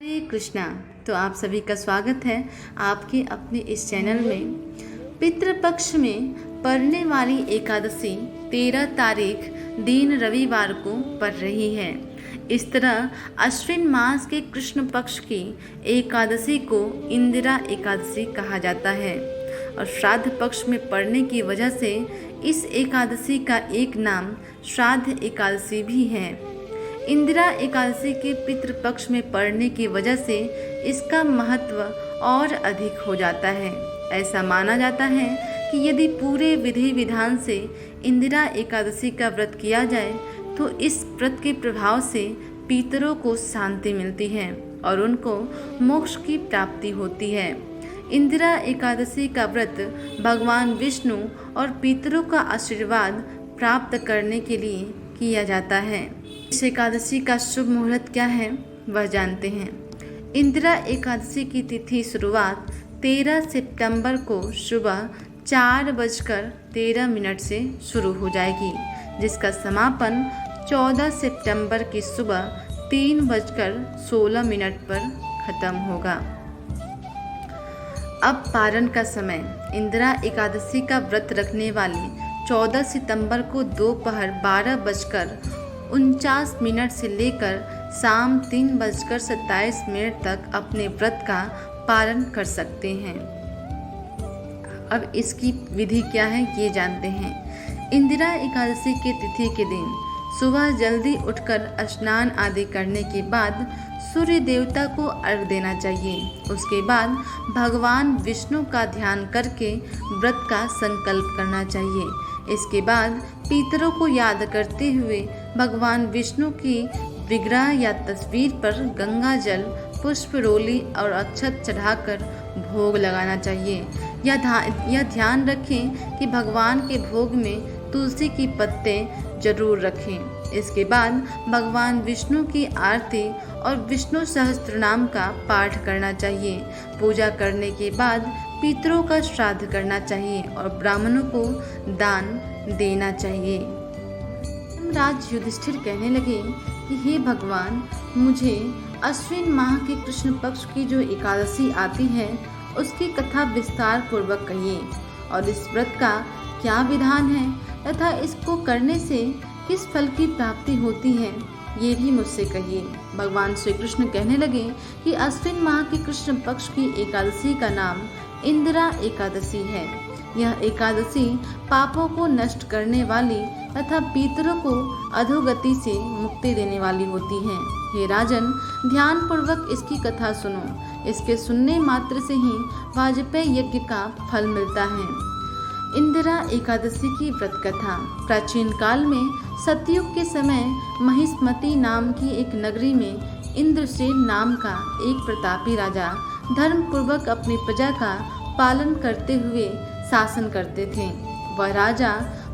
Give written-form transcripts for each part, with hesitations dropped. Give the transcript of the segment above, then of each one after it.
हरे कृष्णा। तो आप सभी का स्वागत है आपके अपने इस चैनल में। पितृपक्ष में पड़ने वाली एकादशी 13 तारीख दिन रविवार को पड़ रही है। इस तरह अश्विन मास के कृष्ण पक्ष की एकादशी को इंदिरा एकादशी कहा जाता है और श्राद्ध पक्ष में पड़ने की वजह से इस एकादशी का एक नाम श्राद्ध एकादशी भी है। इंदिरा एकादशी के पितृपक्ष में पड़ने की वजह से इसका महत्व और अधिक हो जाता है। ऐसा माना जाता है कि यदि पूरे विधि विधान से इंदिरा एकादशी का व्रत किया जाए तो इस व्रत के प्रभाव से पितरों को शांति मिलती है और उनको मोक्ष की प्राप्ति होती है। इंदिरा एकादशी का व्रत भगवान विष्णु और पितरों का आशीर्वाद प्राप्त करने के लिए किया जाता है। इस एकादशी का शुभ मुहूर्त क्या है वह जानते हैं। इंदिरा एकादशी की तिथि शुरुआत 13 सितंबर को सुबह 4:13 से शुरू हो जाएगी, जिसका समापन 14 सितंबर की सुबह 3:16 पर खत्म होगा। अब पारण का समय। इंदिरा एकादशी का व्रत रखने वाले 14 सितंबर को दोपहर 12:49 से लेकर शाम 3:27 तक अपने व्रत का पालन कर सकते हैं। अब इसकी विधि क्या है ये जानते हैं। इंदिरा एकादशी के तिथि के दिन सुबह जल्दी उठकर स्नान आदि करने के बाद सूर्य देवता को अर्घ्य देना चाहिए। उसके बाद भगवान विष्णु का ध्यान करके व्रत का संकल्प करना चाहिए। इसके बाद पितरों को याद करते हुए भगवान विष्णु की विग्रह या तस्वीर पर गंगा जल, पुष्प रोली और अक्षत चढ़ाकर भोग लगाना चाहिए। यह ध्यान रखें कि भगवान के भोग में तुलसी की पत्ते जरूर रखें। इसके बाद भगवान विष्णु की आरती और विष्णु सहस्त्रनाम का पाठ करना चाहिए। पूजा करने के बाद पितरों का श्राद्ध करना चाहिए और ब्राह्मणों को दान देना चाहिए। राज युधिष्ठिर कहने लगे कि हे भगवान, मुझे अश्विन माह के कृष्ण पक्ष की जो एकादशी आती है उसकी कथा विस्तार पूर्वक कहिए और इस व्रत का क्या विधान है तथा इसको करने से किस फल की प्राप्ति होती है ये भी मुझसे कहिए। भगवान श्री कृष्ण कहने लगे कि अश्विन माह के कृष्ण पक्ष की एकादशी का नाम इंदिरा एकादशी है। यह एकादशी पापों को नष्ट करने वाली तथा पितरों को अधोगति से मुक्ति देने वाली होती है। हे राजन, ध्यान पूर्वक इसकी कथा सुनो। इसके सुनने मात्र से ही वाजपेय यज्ञ का फल मिलता है। इंदिरा एकादशी की व्रत कथा। प्राचीन काल में सतयुग के समय महिष्मती नाम की एक नगरी में इंद्रसेन नाम का एक प्रतापी राजा धर्म पूर्वक अपनी प्रजा का पालन करते हुए शासन करते थे। वह राजा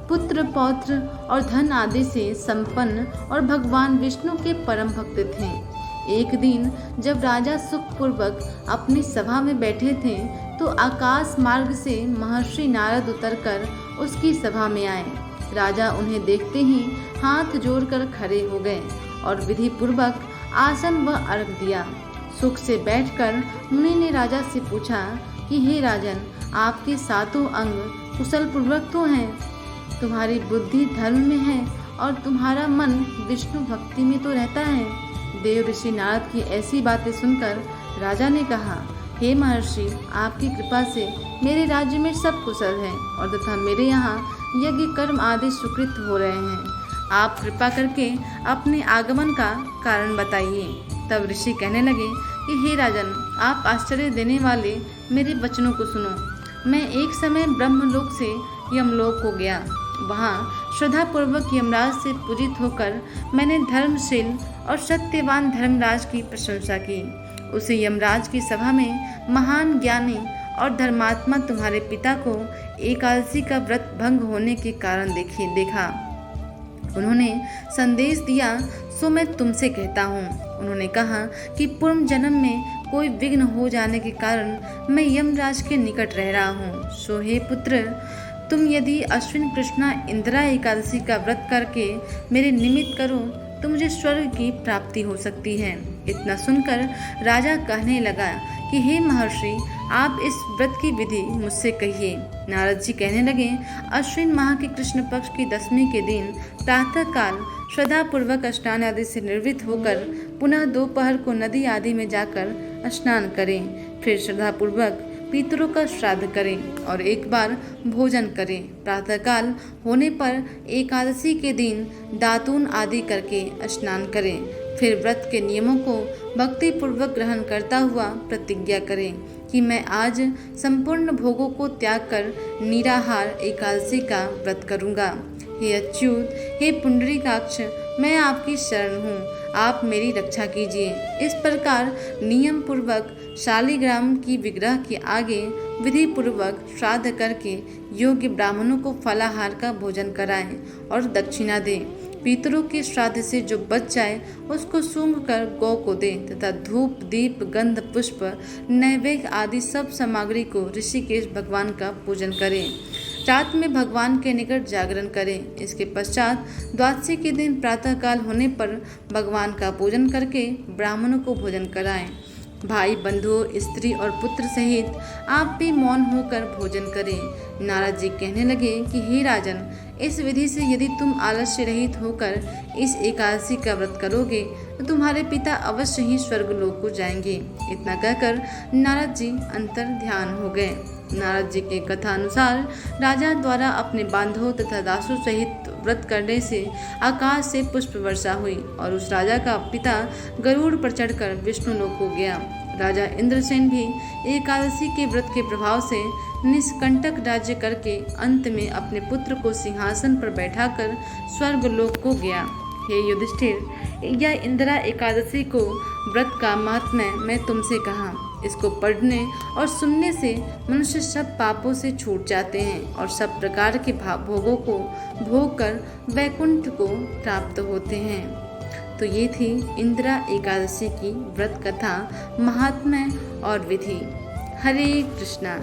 पुत्र, पौत्र और धन आदि से संपन्न और भगवान विष्णु के परम भक्त थे। एक दिन जब राजा सुखपूर्वक अपनी सभा में बैठे थे तो आकाश मार्ग से महर्षि नारद उतरकर उसकी सभा में आए। राजा उन्हें देखते ही हाथ जोड़कर खड़े हो गए और विधि पूर्वक आसन व अर्घ दिया। सुख से बैठकर मुनि ने राजा से पूछा कि हे राजन, आपके सातों अंग कुशल पूर्वक तो हैं, तुम्हारी बुद्धि धर्म में है और तुम्हारा मन विष्णु भक्ति में तो रहता है। देव ऋषि नारद की ऐसी बातें सुनकर राजा ने कहा, हे महर्षि, आपकी कृपा से मेरे राज्य में सब कुशल है और तथा मेरे यहाँ यज्ञ कर्म आदि सुकृत हो रहे हैं। आप कृपा करके अपने आगमन का कारण बताइए। तब ऋषि कहने लगे कि हे राजन, आप आश्चर्य देने वाले मेरे वचनों को सुनो। मैं एक समय ब्रह्मलोक से यमलोक को गया। वहाँ श्रद्धापूर्वक यमराज से पूजित होकर मैंने धर्मशील और सत्यवान धर्मराज की प्रशंसा की। उसी यमराज की सभा में महान ज्ञानी और धर्मात्मा तुम्हारे पिता को एकादशी का व्रत भंग होने के कारण देखा। उन्होंने संदेश दिया, सो मैं तुमसे कहता हूँ। उन्होंने कहा कि पूर्व जन्म में कोई विघ्न हो जाने के कारण मैं यमराज के निकट रह रहा हूँ। सो हे पुत्र, तुम यदि अश्विन कृष्णा इंदिरा एकादशी का व्रत करके मेरे निमित्त करो तो मुझे स्वर्ग की प्राप्ति हो सकती है। इतना सुनकर राजा कहने लगा कि हे महर्षि, आप इस व्रत की विधि मुझसे कहिए। नारद जी कहने लगे, अश्विन माह के कृष्ण पक्ष की दशमी के दिन प्रातः काल श्रद्धापूर्वक स्नान आदि से निर्वृत्त होकर पुनः दोपहर को नदी आदि में जाकर स्नान करें। फिर श्रद्धापूर्वक पितरों का श्राद्ध करें और एक बार भोजन करें। प्रातःकाल होने पर एकादशी के दिन दातून आदि करके स्नान करें। फिर व्रत के नियमों को भक्तिपूर्वक ग्रहण करता हुआ प्रतिज्ञा करें कि मैं आज संपूर्ण भोगों को त्याग कर निराहार एकादशी का व्रत करूंगा। हे अच्युत, हे पुंडरीकाक्ष, मैं आपकी शरण हूँ, आप मेरी रक्षा कीजिए। इस प्रकार नियम पूर्वक शालिग्राम की विग्रह के आगे विधि पूर्वक श्राद्ध करके योग्य ब्राह्मणों को फलाहार का भोजन कराएं और दक्षिणा दें। पितरों के श्राद्ध से जो बच जाए उसको सूंघ कर गौ को दें तथा धूप, दीप, गंध, पुष्प, नैवेद्य आदि सब सामग्री को ऋषिकेश भगवान का पूजन करें। रात में भगवान के निकट जागरण करें। इसके पश्चात द्वादशी के दिन प्रातःकाल होने पर भगवान का पूजन करके ब्राह्मणों को भोजन कराएं। भाई, बंधुओं, स्त्री और पुत्र सहित आप भी मौन होकर भोजन करें। नारद जी कहने लगे कि हे राजन, इस विधि से यदि तुम आलस्य रहित होकर इस एकादशी का व्रत करोगे तो तुम्हारे पिता अवश्य ही स्वर्गलोक को जाएंगे। इतना कहकर नारद जी अंतर ध्यान हो गए। नारद जी के कथा अनुसार राजा द्वारा अपने बांधवों तथा दासों सहित व्रत करने से आकाश से पुष्प वर्षा हुई और उस राजा का पिता गरुड़ पर चढ़कर विष्णु लोक को गया। राजा इंद्रसेन भी एकादशी के व्रत के प्रभाव से निष्कंटक राज्य करके अंत में अपने पुत्र को सिंहासन पर बैठाकर स्वर्गलोक को गया। हे युधिष्ठिर, यह इंदिरा एकादशी को व्रत का महात्म्य मैं तुमसे कहा। इसको पढ़ने और सुनने से मनुष्य सब पापों से छूट जाते हैं और सब प्रकार के भोगों को भोग कर वैकुंठ को प्राप्त होते हैं। तो ये थी इंदिरा एकादशी की व्रत कथा, महात्म्य और विधि। हरे कृष्णा।